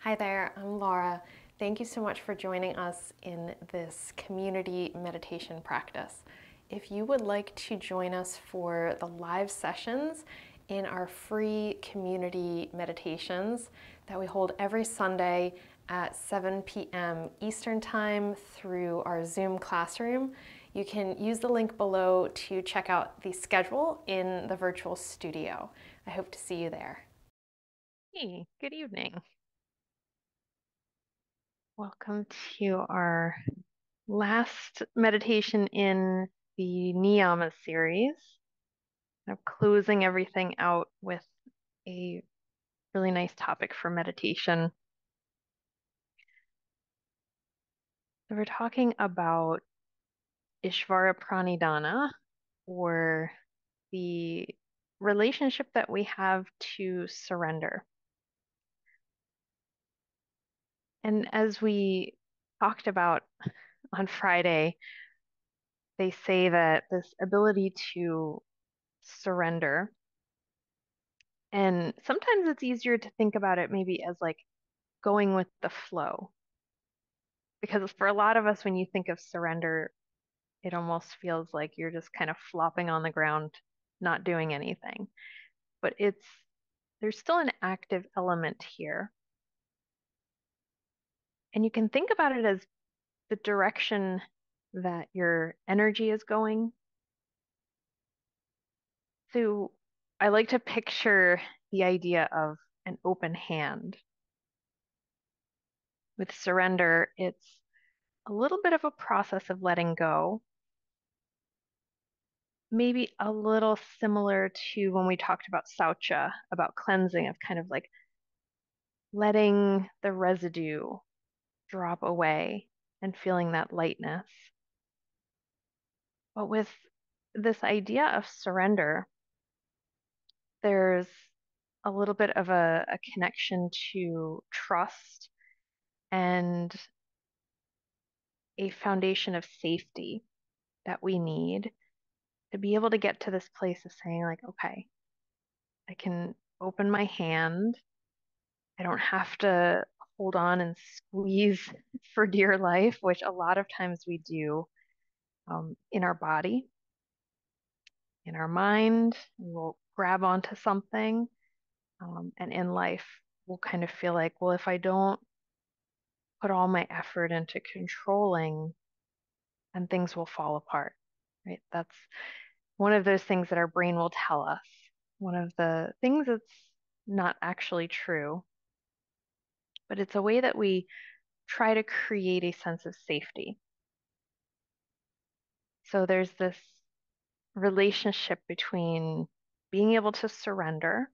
Hi there, I'm Laura. Thank you so much for joining us in this community meditation practice. If you would like to join us for the live sessions in our free community meditations that we hold every Sunday at 7 p.m. Eastern Time through our Zoom classroom, you can use the link below to check out the schedule in the virtual studio. I hope to see you there. Hey, good evening. Welcome to our last meditation in the Niyamas series. I'm closing everything out with a really nice topic for meditation. So we're talking about Ishvara Pranidhana, or the relationship that we have to surrender. And as we talked about on Friday, they say that this ability to surrender. And sometimes it's easier to think about it maybe as like going with the flow. Because for a lot of us, when you think of surrender, it almost feels like you're just kind of flopping on the ground, not doing anything. But there's still an active element here. And you can think about it as the direction that your energy is going. So I like to picture the idea of an open hand. With surrender, it's a little bit of a process of letting go, maybe a little similar to when we talked about saucha, about cleansing, of kind of like letting the residue drop away and feeling that lightness. But with this idea of surrender, there's a little bit of a connection to trust and a foundation of safety that we need to be able to get to this place of saying, like, okay, I can open my hand. I don't have to hold on and squeeze for dear life, which a lot of times we do in our body, in our mind. We'll grab onto something, and in life, we'll kind of feel like, well, if I don't put all my effort into controlling, then things will fall apart, right? That's one of those things that our brain will tell us. One of the things that's not actually true, but it's a way that we try to create a sense of safety. So there's this relationship between being able to surrender,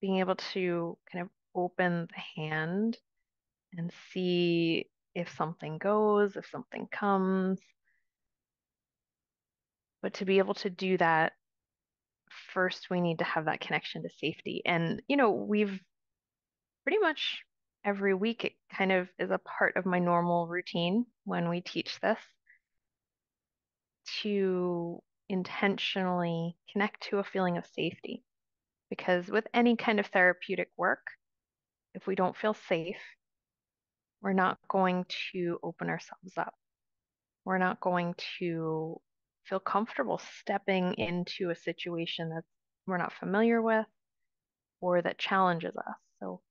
being able to kind of open the hand and see if something goes, if something comes. But to be able to do that, first we need to have that connection to safety. And, we've pretty much every week, it kind of is a part of my normal routine when we teach this, to intentionally connect to a feeling of safety. Because with any kind of therapeutic work, if we don't feel safe, we're not going to open ourselves up. We're not going to feel comfortable stepping into a situation that we're not familiar with or that challenges us. So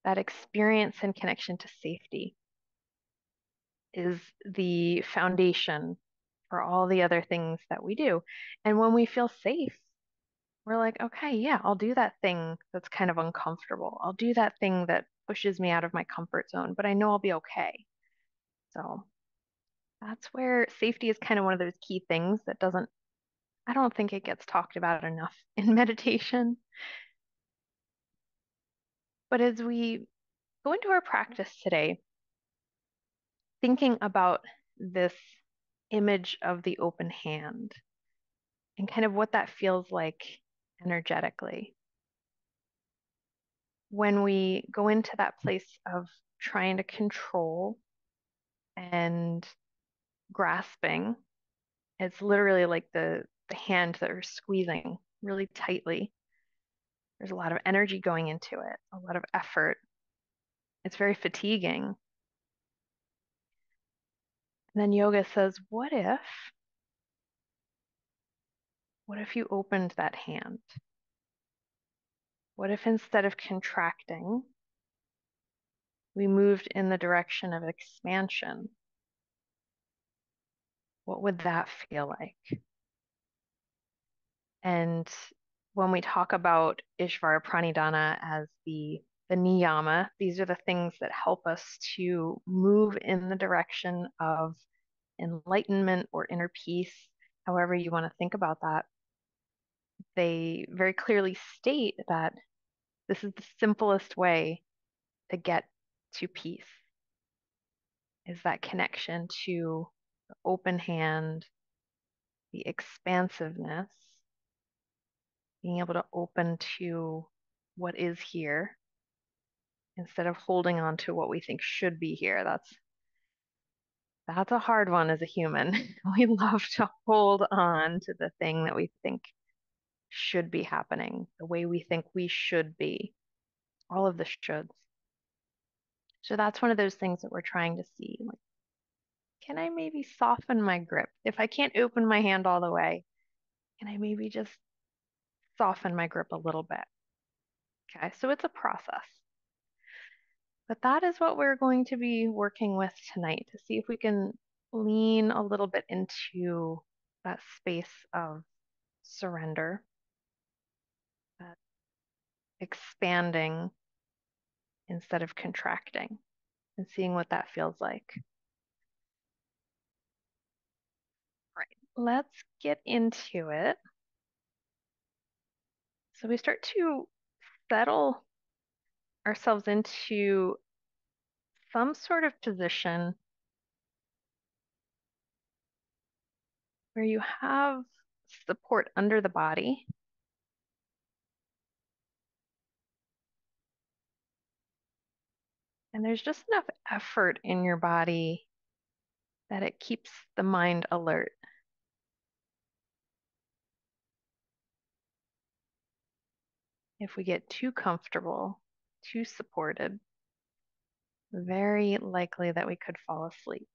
that experience and connection to safety is the foundation for all the other things that we do. And when we feel safe, we're like, okay, yeah, I'll do that thing that's kind of uncomfortable. I'll do that thing that pushes me out of my comfort zone, but I know I'll be okay. So that's where safety is kind of one of those key things that I don't think it gets talked about enough in meditation. But as we go into our practice today, thinking about this image of the open hand and kind of what that feels like energetically. When we go into that place of trying to control and grasping, it's literally like the hand that we're squeezing really tightly. There's a lot of energy going into it, a lot of effort. It's very fatiguing. And then yoga says, what if you opened that hand? What if instead of contracting, we moved in the direction of expansion? What would that feel like? And when we talk about Ishvara Pranidhana as the niyama, these are the things that help us to move in the direction of enlightenment or inner peace, however you want to think about that. They very clearly state that this is the simplest way to get to peace, is that connection to the open hand, the expansiveness, being able to open to what is here instead of holding on to what we think should be here. That's a hard one as a human. We love to hold on to the thing that we think should be happening, the way we think we should be, all of the shoulds. So that's one of those things that we're trying to see. Like, can I maybe soften my grip? If I can't open my hand all the way, can I maybe just soften my grip a little bit? Okay, so it's a process. But that is what we're going to be working with tonight to see if we can lean a little bit into that space of surrender, that expanding instead of contracting, and seeing what that feels like. Right, let's get into it. So we start to settle ourselves into some sort of position where you have support under the body, and there's just enough effort in your body that it keeps the mind alert. If we get too comfortable, too supported, very likely that we could fall asleep.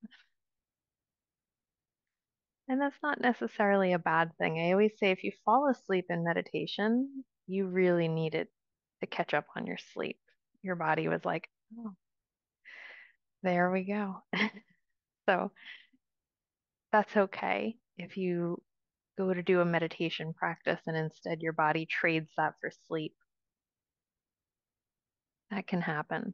And that's not necessarily a bad thing. I always say if you fall asleep in meditation, you really needed to catch up on your sleep. Your body was like, oh, there we go. So that's okay if you go to do a meditation practice and instead your body trades that for sleep. That can happen.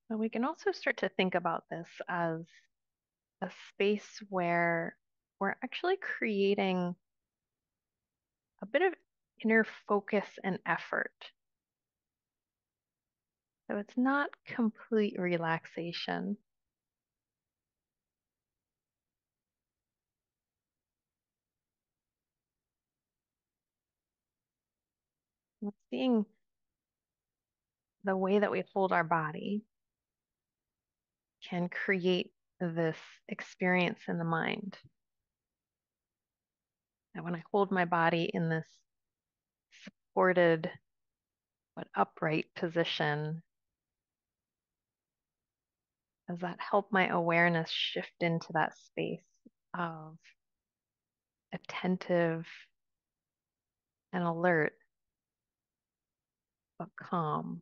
But we can also start to think about this as a space where we're actually creating a bit of inner focus and effort. So it's not complete relaxation. We're seeing the way that we hold our body can create this experience in the mind. And when I hold my body in this supported but upright position, does that help my awareness shift into that space of attentive and alert, but calm?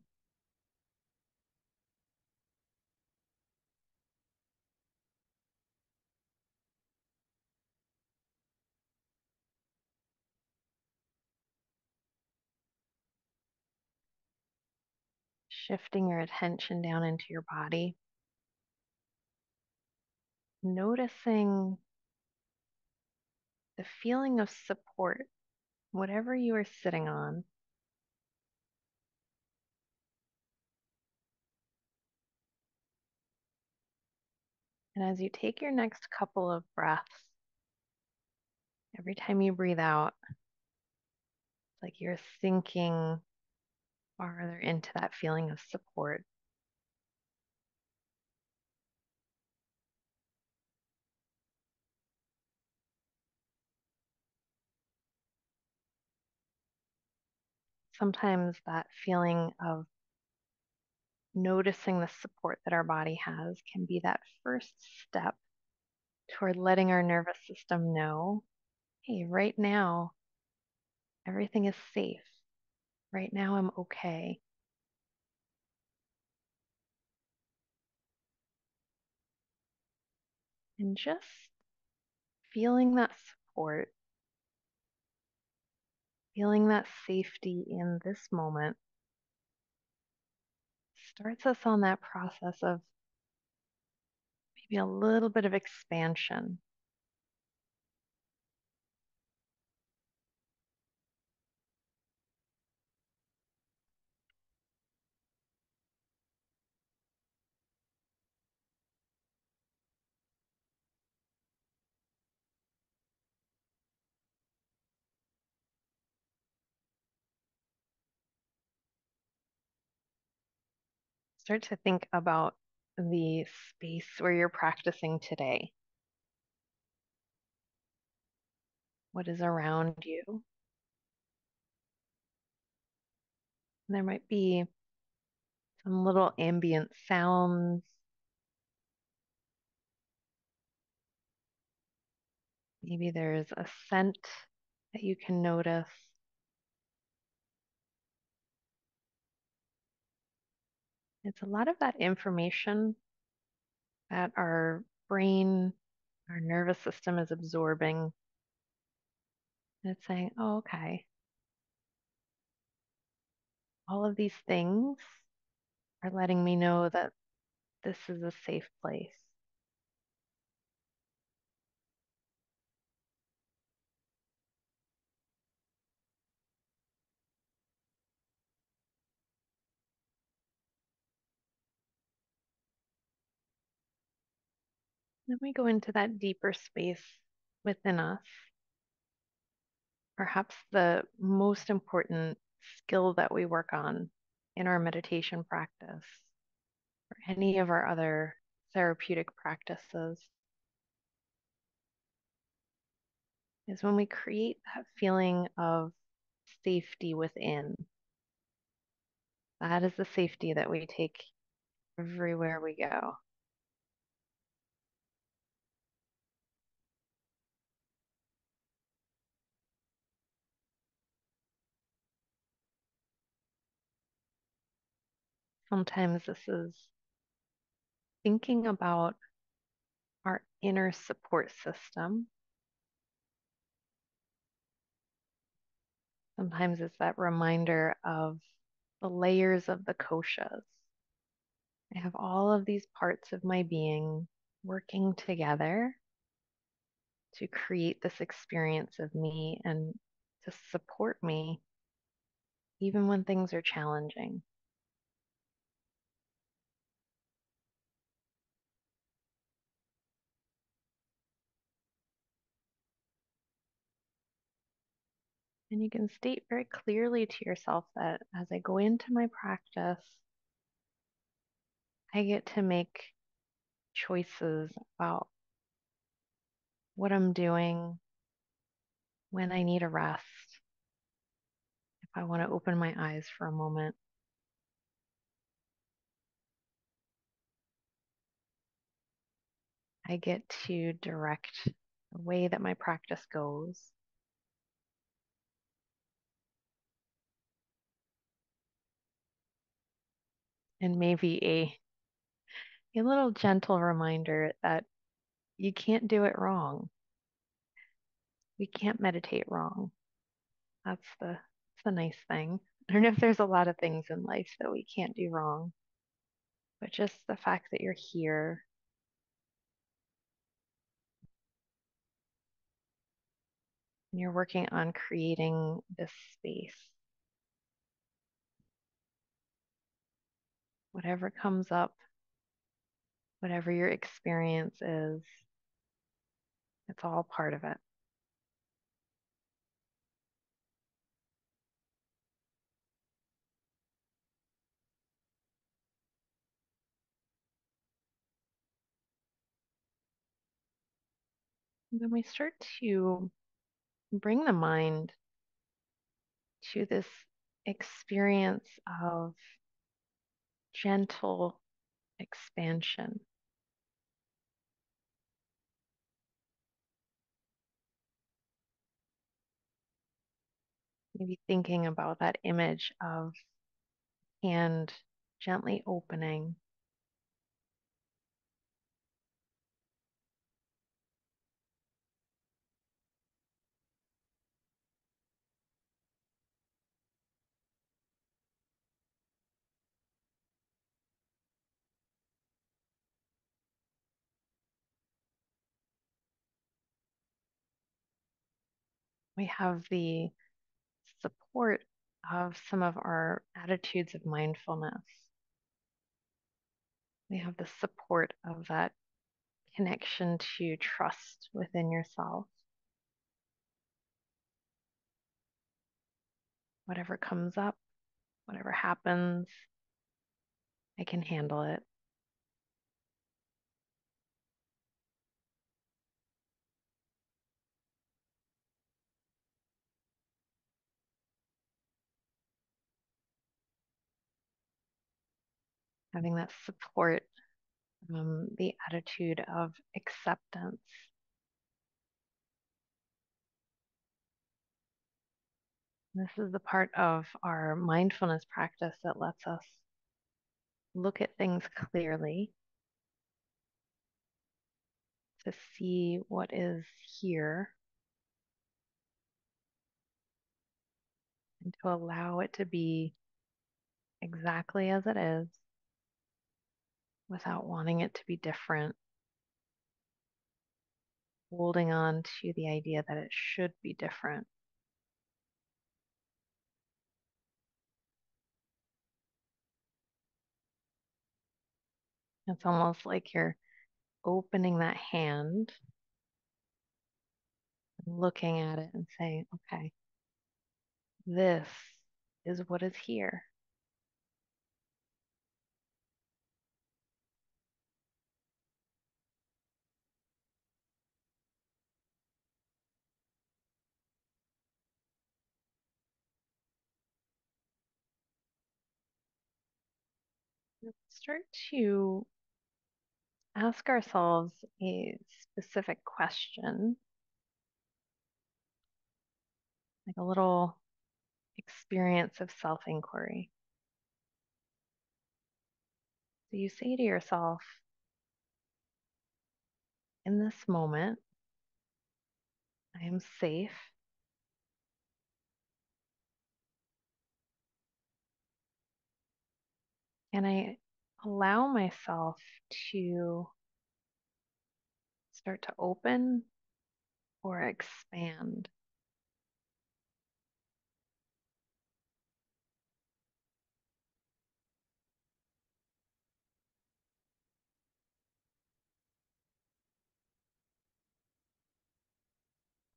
Shifting your attention down into your body, noticing the feeling of support, whatever you are sitting on. And as you take your next couple of breaths, every time you breathe out, it's like you're sinking farther into that feeling of support. sometimes that feeling of noticing the support that our body has can be that first step toward letting our nervous system know, hey, right now, everything is safe. Right now, I'm okay. And just feeling that support, feeling that safety in this moment starts us on that process of maybe a little bit of expansion. Start to think about the space where you're practicing today. What is around you? There might be some little ambient sounds. Maybe there's a scent that you can notice. It's a lot of that information that our brain, our nervous system is absorbing. And it's saying, oh, okay, all of these things are letting me know that this is a safe place. Then we go into that deeper space within us. Perhaps the most important skill that we work on in our meditation practice or any of our other therapeutic practices is when we create that feeling of safety within. That is the safety that we take everywhere we go. Sometimes this is thinking about our inner support system. Sometimes it's that reminder of the layers of the koshas. I have all of these parts of my being working together to create this experience of me and to support me even when things are challenging. And you can state very clearly to yourself that as I go into my practice, I get to make choices about what I'm doing, when I need a rest, if I want to open my eyes for a moment. I get to direct the way that my practice goes. And maybe a little gentle reminder that you can't do it wrong. We can't meditate wrong. That's the nice thing. I don't know if there's a lot of things in life that we can't do wrong, but just the fact that you're here and you're working on creating this space. Whatever comes up, whatever your experience is, it's all part of it. And then we start to bring the mind to this experience of gentle expansion. Maybe thinking about that image of hand gently opening, we have the support of some of our attitudes of mindfulness. We have the support of that connection to trust within yourself. Whatever comes up, whatever happens, I can handle it. Having that support, the attitude of acceptance. This is the part of our mindfulness practice that lets us look at things clearly, to see what is here, and to allow it to be exactly as it is without wanting it to be different, holding on to the idea that it should be different. It's almost like you're opening that hand, looking at it and saying, okay, this is what is here. Start to ask ourselves a specific question, like a little experience of self inquiry. So you say to yourself, in this moment, I am safe. And I allow myself to start to open or expand.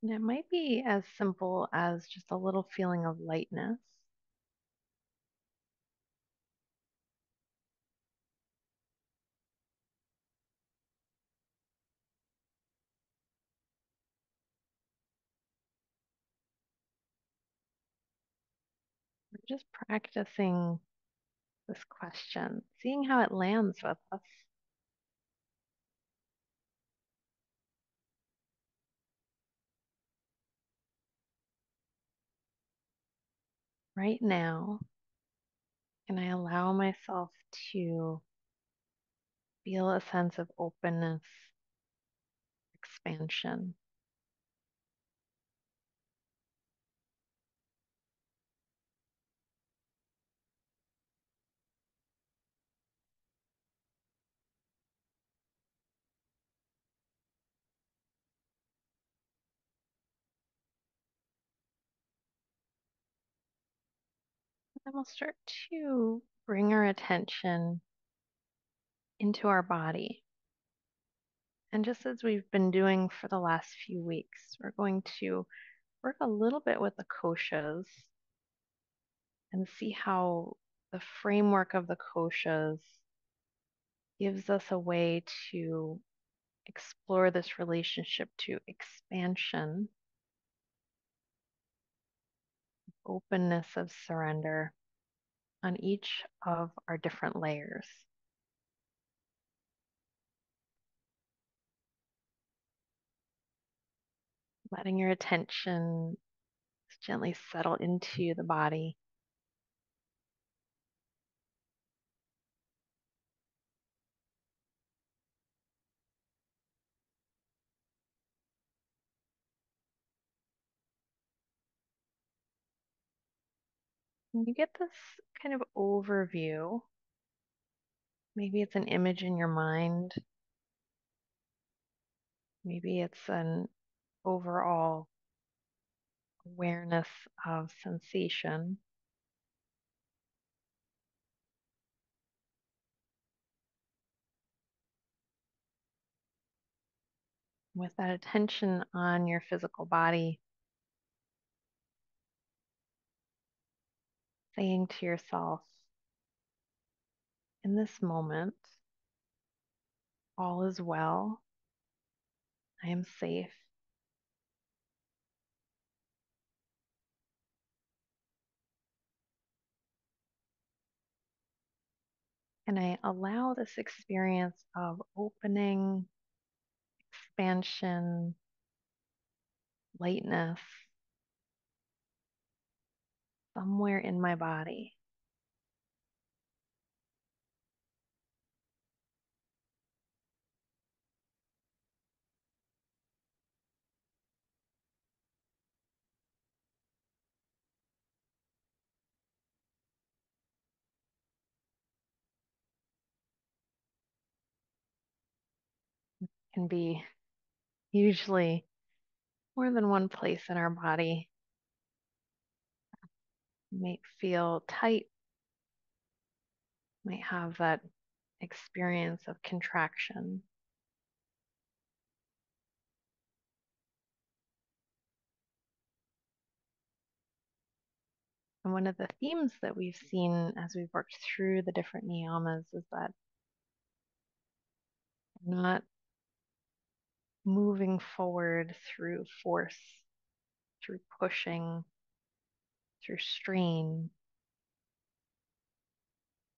And it might be as simple as just a little feeling of lightness. We're just practicing this question, seeing how it lands with us. Right now, can I allow myself to feel a sense of openness, expansion? Then we'll start to bring our attention into our body. And just as we've been doing for the last few weeks, we're going to work a little bit with the koshas and see how the framework of the koshas gives us a way to explore this relationship to expansion, openness of surrender on each of our different layers. Letting your attention gently settle into the body. And you get this kind of overview. Maybe it's an image in your mind. Maybe it's an overall awareness of sensation. With that attention on your physical body, saying to yourself, in this moment, all is well. I am safe. And I allow this experience of opening, expansion, lightness somewhere in my body. Can be usually more than one place in our body. You might feel tight, might have that experience of contraction. And one of the themes that we've seen as we've worked through the different niyamas is that we're not moving forward through force, through pushing, through strain.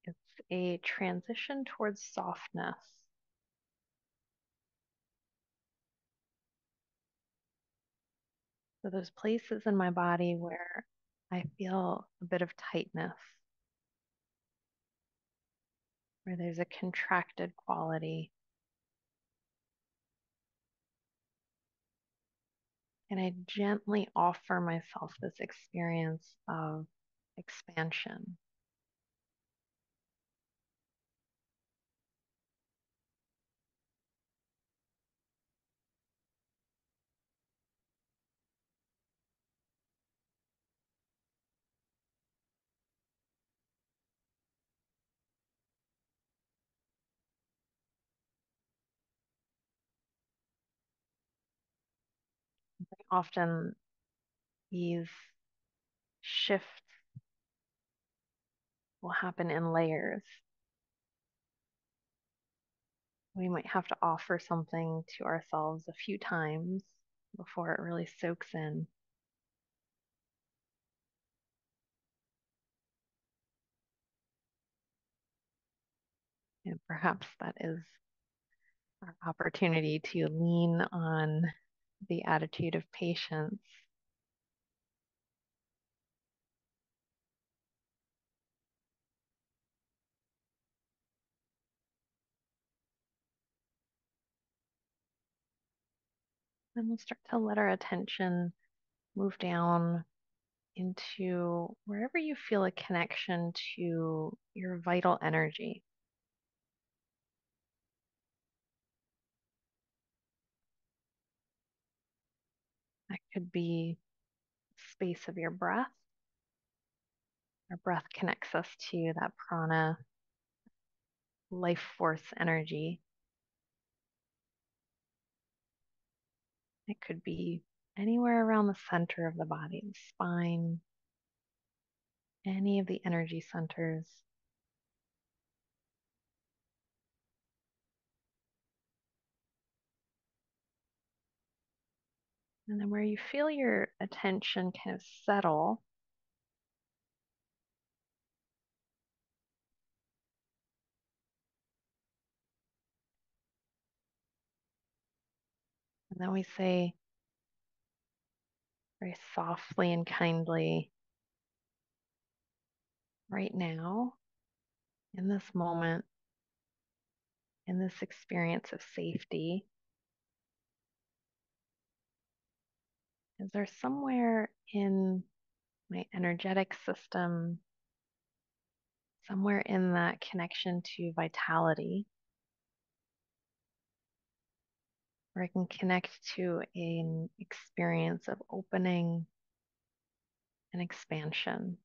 It's a transition towards softness. So there's places in my body where I feel a bit of tightness, where there's a contracted quality. And I gently offer myself this experience of expansion. Often these shifts will happen in layers. We might have to offer something to ourselves a few times before it really soaks in. And perhaps that is our opportunity to lean on the attitude of patience. And we'll start to let our attention move down into wherever you feel a connection to your vital energy. That could be space of your breath. Our breath connects us to that prana, life force energy. It could be anywhere around the center of the body, the spine, any of the energy centers. And then where you feel your attention kind of settle, then we say very softly and kindly, right now, in this moment, in this experience of safety, is there somewhere in my energetic system, somewhere in that connection to vitality, where I can connect to an experience of opening and expansion?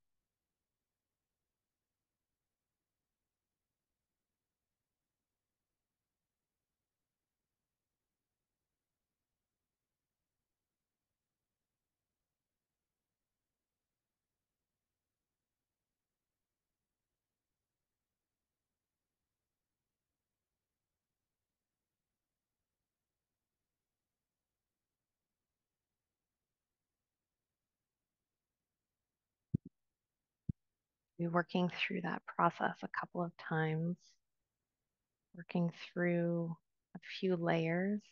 Be working through that process a couple of times, working through a few layers.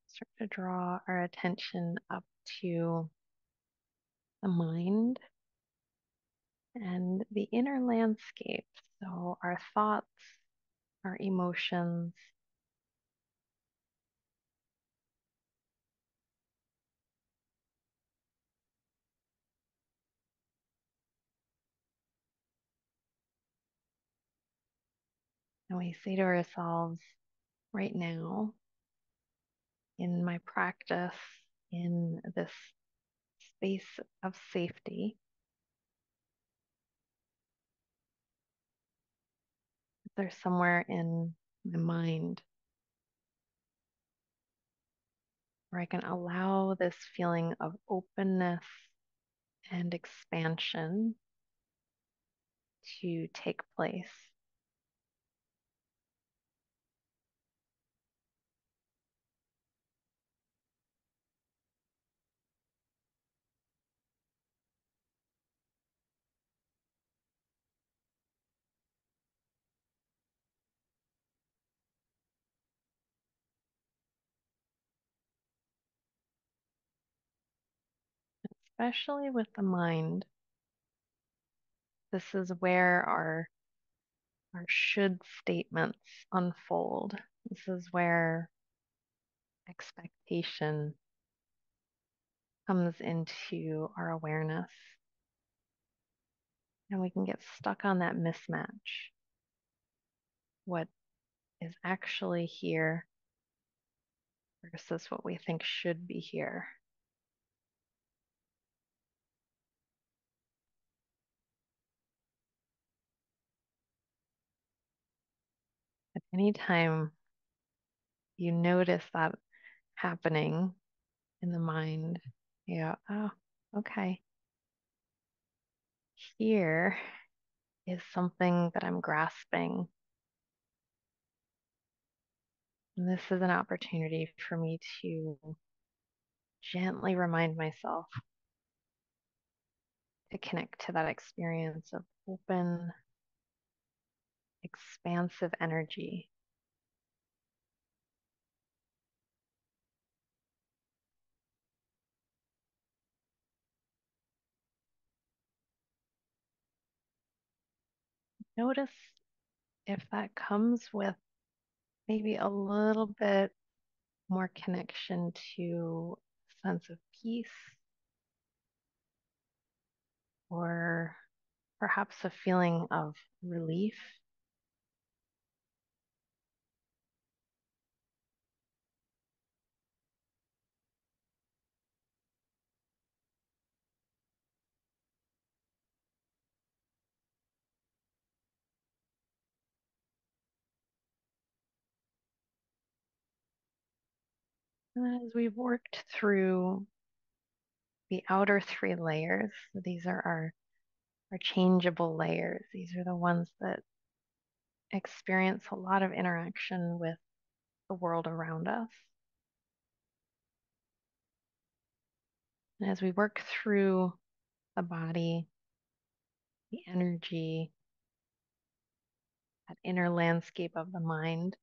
Start to draw our attention up to the mind and the inner landscape. So, our thoughts, our emotions, and we say to ourselves, right now, in my practice, in this space of safety, there's somewhere in my mind where I can allow this feeling of openness and expansion to take place. Especially with the mind, this is where our should statements unfold. This is where expectation comes into our awareness, and we can get stuck on that mismatch. What is actually here versus what we think should be here. At any time you notice that happening in the mind, you go, oh, okay, here is something that I'm grasping. And this is an opportunity for me to gently remind myself to connect to that experience of open, expansive energy. Notice if that comes with maybe a little bit more connection to a sense of peace, or perhaps a feeling of relief. And as we've worked through the outer three layers, so these are our changeable layers. These are the ones that experience a lot of interaction with the world around us. And as we work through the body, the energy, that inner landscape of the mind,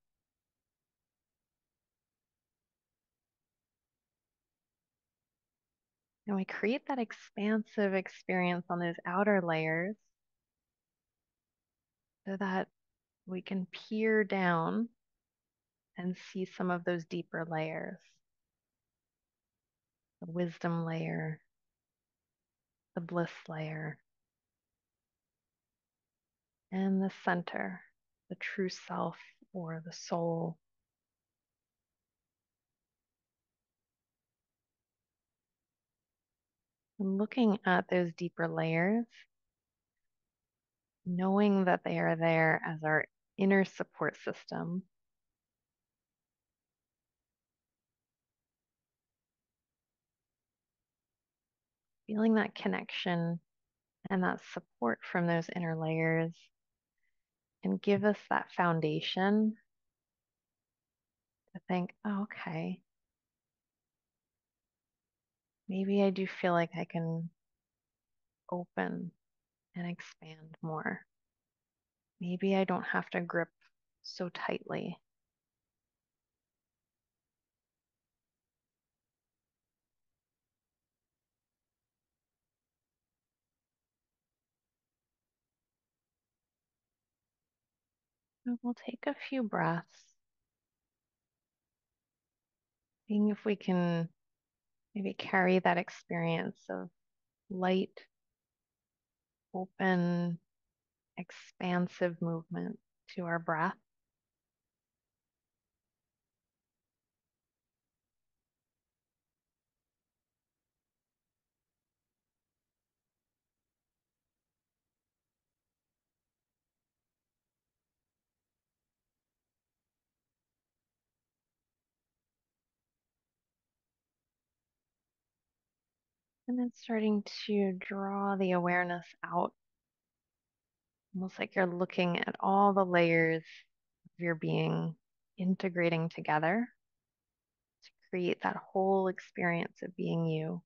and we create that expansive experience on those outer layers so that we can peer down and see some of those deeper layers, the wisdom layer, the bliss layer, and the center, the true self or the soul. And looking at those deeper layers, knowing that they are there as our inner support system, feeling that connection and that support from those inner layers can give us that foundation to think, oh, okay, maybe I do feel like I can open and expand more. Maybe I don't have to grip so tightly. And we'll take a few breaths, seeing if we can maybe carry that experience of light, open, expansive movement to our breath. And then starting to draw the awareness out, almost like you're looking at all the layers of your being integrating together to create that whole experience of being you.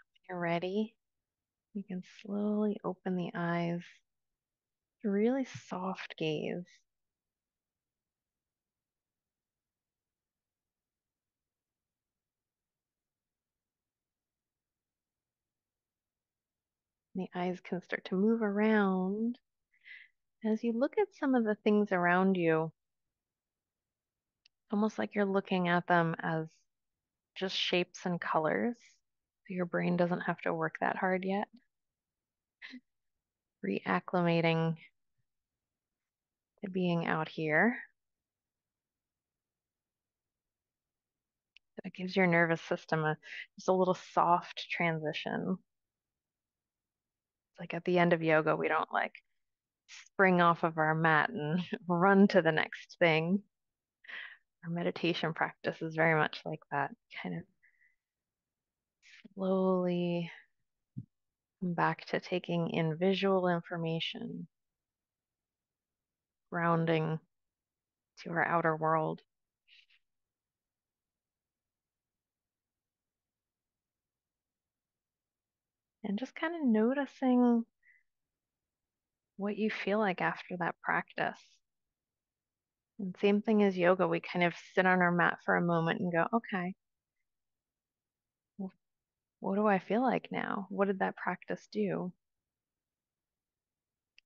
When you're ready, you can slowly open the eyes, to really soft gaze. The eyes can start to move around. As you look at some of the things around you, almost like you're looking at them as just shapes and colors. So your brain doesn't have to work that hard yet. Reacclimating to being out here. It gives your nervous system just a little soft transition. It's like at the end of yoga, we don't like spring off of our mat and run to the next thing. Our meditation practice is very much like that. Kind of slowly come back to taking in visual information, grounding to our outer world. And just kind of noticing what you feel like after that practice. And same thing as yoga, we kind of sit on our mat for a moment and go, okay, well, what do I feel like now? What did that practice do?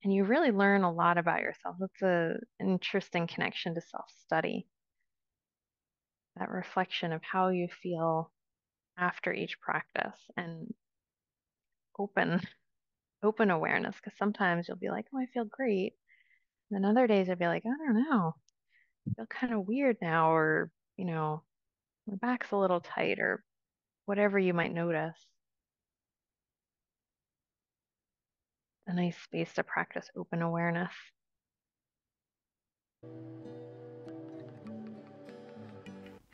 And you really learn a lot about yourself. It's an interesting connection to self-study, that reflection of how you feel after each practice and open open awareness, because sometimes you'll be like, oh, I feel great. And then other days I'd be like, I don't know, I feel kind of weird now, or, my back's a little tight, or whatever you might notice. A nice space to practice open awareness.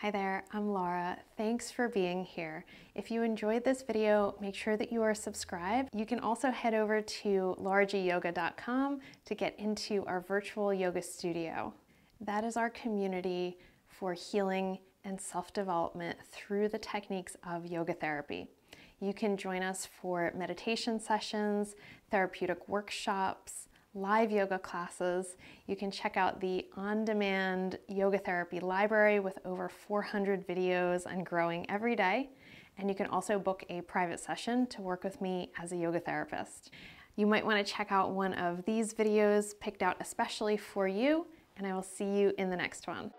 Hi there, I'm Laura. Thanks for being here. If you enjoyed this video, make sure that you are subscribed. You can also head over to LauraGyoga.com to get into our virtual yoga studio. That is our community for healing and self-development through the techniques of yoga therapy. You can join us for meditation sessions, therapeutic workshops, live yoga classes. You can check out the on-demand yoga therapy library with over 400 videos and growing every day. And you can also book a private session to work with me as a yoga therapist. You might want to check out one of these videos picked out especially for you, and I will see you in the next one.